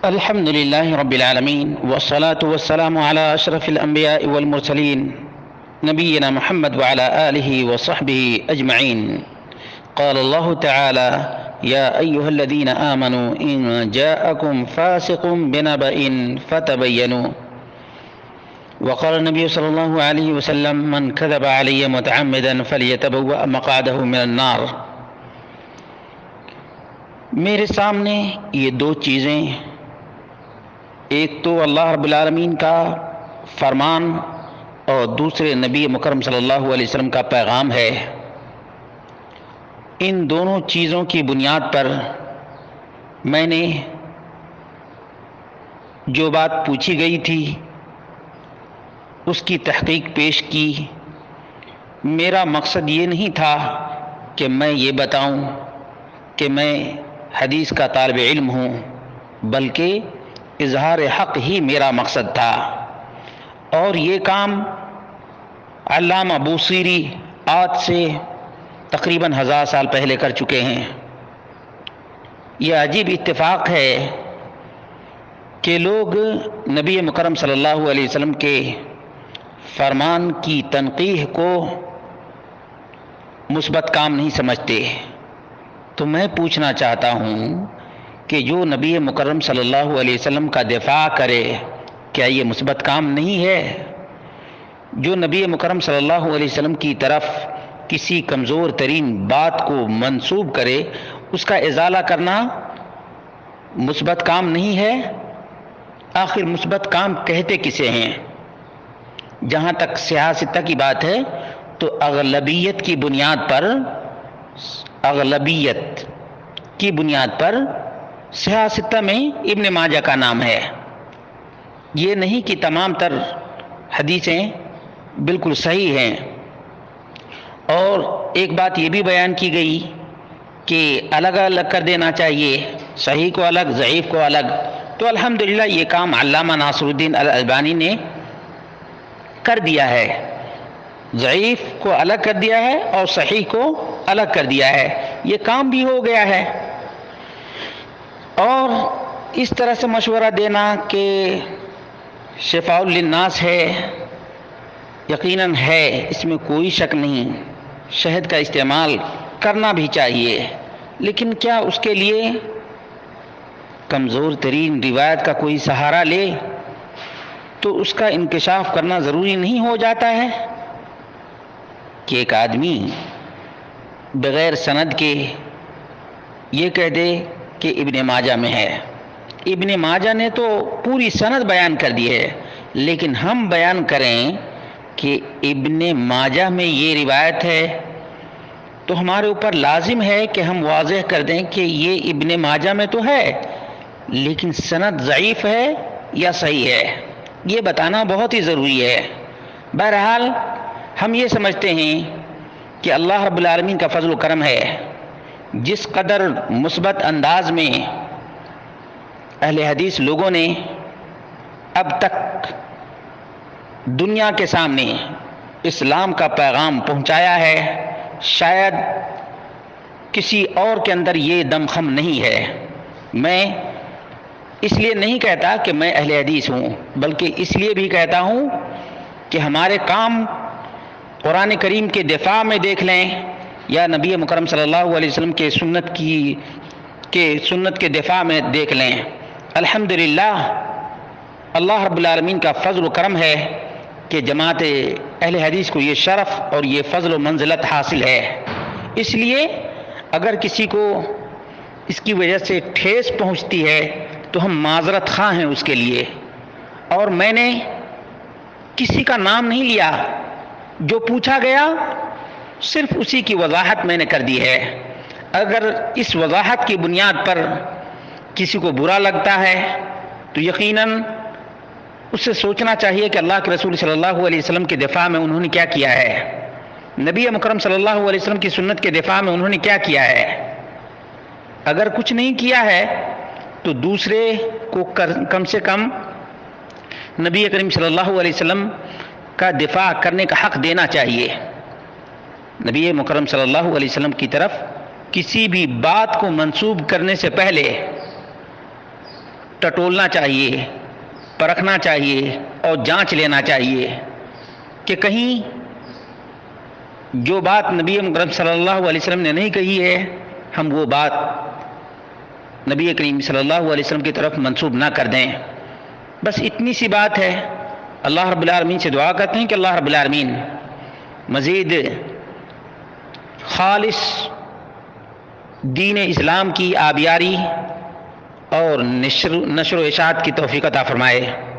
الحمد لله رب العالمين والصلاة والسلام على أشرف الأنبياء والمرسلين نبينا محمد وعلى آله وصحبه أجمعين. قال الله تعالى: يا أيها الذين آمنوا إن جاءكم فاسق بنبأ فتبينوا. وقال النبي صلى الله عليه وسلم: من كذب علي متعمدا فليتبوأ مقعده من النار. میرے سامنے یہ دو چیزیں، ایک تو اللہ رب العالمین کا فرمان اور دوسرے نبی مکرم صلی اللہ علیہ وسلم کا پیغام ہے. ان دونوں چیزوں کی بنیاد پر میں نے جو بات پوچھی گئی تھی اس کی تحقیق پیش کی. میرا مقصد یہ نہیں تھا کہ میں یہ بتاؤں کہ میں حدیث کا طالب علم ہوں، بلکہ اظہار حق ہی میرا مقصد تھا. اور یہ کام علامہ بوصیری آج سے تقریباً 1000 سال پہلے کر چکے ہیں. یہ عجیب اتفاق ہے کہ لوگ نبی مکرم صلی اللہ علیہ وسلم کے فرمان کی تنقیح کو مثبت کام نہیں سمجھتے. تو میں پوچھنا چاہتا ہوں کہ جو نبی مکرم صلی اللہ علیہ وسلم کا دفاع کرے، کیا یہ مثبت کام نہیں ہے؟ جو نبی مکرم صلی اللہ علیہ وسلم کی طرف کسی کمزور ترین بات کو منسوب کرے، اس کا ازالہ کرنا مثبت کام نہیں ہے؟ آخر مثبت کام کہتے کسے ہیں؟ جہاں تک سیاست کی بات ہے تو اغلبیت کی بنیاد پر سیاستہ میں ابن ماجہ کا نام ہے. یہ نہیں کہ تمام تر حدیثیں بالکل صحیح ہیں. اور ایک بات یہ بھی بیان کی گئی کہ الگ الگ کر دینا چاہیے، صحیح کو الگ، ضعیف کو الگ. تو الحمدللہ یہ کام علامہ ناصر الدین الالبانی نے کر دیا ہے. ضعیف کو الگ کر دیا ہے اور صحیح کو الگ کر دیا ہے. یہ کام بھی ہو گیا ہے. اور اس طرح سے مشورہ دینا کہ شفاء للناس ہے، یقیناً ہے، اس میں کوئی شک نہیں. شہد کا استعمال کرنا بھی چاہیے، لیکن کیا اس کے لیے کمزور ترین روایت کا کوئی سہارا لے تو اس کا انکشاف کرنا ضروری نہیں ہو جاتا ہے؟ کہ ایک آدمی بغیر سند کے یہ کہہ دے کہ ابن ماجہ میں ہے. ابن ماجہ نے تو پوری سند بیان کر دی ہے، لیکن ہم بیان کریں کہ ابن ماجہ میں یہ روایت ہے تو ہمارے اوپر لازم ہے کہ ہم واضح کر دیں کہ یہ ابن ماجہ میں تو ہے، لیکن سند ضعیف ہے یا صحیح ہے، یہ بتانا بہت ہی ضروری ہے. بہرحال ہم یہ سمجھتے ہیں کہ اللہ رب العالمین کا فضل و کرم ہے. جس قدر مثبت انداز میں اہل حدیث لوگوں نے اب تک دنیا کے سامنے اسلام کا پیغام پہنچایا ہے، شاید کسی اور کے اندر یہ دمخم نہیں ہے. میں اس لیے نہیں کہتا کہ میں اہل حدیث ہوں، بلکہ اس لیے بھی کہتا ہوں کہ ہمارے کام قرآن کریم کے دفاع میں دیکھ لیں یا نبی مکرم صلی اللہ علیہ وسلم کے سنت کے دفاع میں دیکھ لیں. الحمدللہ اللہ رب العالمین کا فضل و کرم ہے کہ جماعت اہل حدیث کو یہ شرف اور یہ فضل و منزلت حاصل ہے. اس لیے اگر کسی کو اس کی وجہ سے ٹھیس پہنچتی ہے تو ہم معذرت خواہ ہیں اس کے لیے. اور میں نے کسی کا نام نہیں لیا، جو پوچھا گیا صرف اسی کی وضاحت میں نے کر دی ہے. اگر اس وضاحت کی بنیاد پر کسی کو برا لگتا ہے تو یقیناً اس سے سوچنا چاہیے کہ اللہ کے رسول صلی اللہ علیہ وسلم کے دفاع میں انہوں نے کیا کیا ہے، نبی مکرم صلی اللہ علیہ وسلم کی سنت کے دفاع میں انہوں نے کیا کیا ہے. اگر کچھ نہیں کیا ہے تو دوسرے کو کم سے کم نبی کریم صلی اللہ علیہ وسلم کا دفاع کرنے کا حق دینا چاہیے. نبی مکرم صلی اللہ علیہ وسلم کی طرف کسی بھی بات کو منسوب کرنے سے پہلے ٹٹولنا چاہیے، پرکھنا چاہیے اور جانچ لینا چاہیے کہ کہیں جو بات نبی مکرم صلی اللہ علیہ وسلم نے نہیں کہی ہے ہم وہ بات نبی کریم صلی اللہ علیہ وسلم کی طرف منسوب نہ کر دیں۔ بس اتنی سی بات ہے۔ اللہ رب العالمین سے دعا کرتے ہیں کہ اللہ رب العالمین مزید خالص دین اسلام کی آبیاری اور نشر و اشاعت کی توفیق عطا فرمائے۔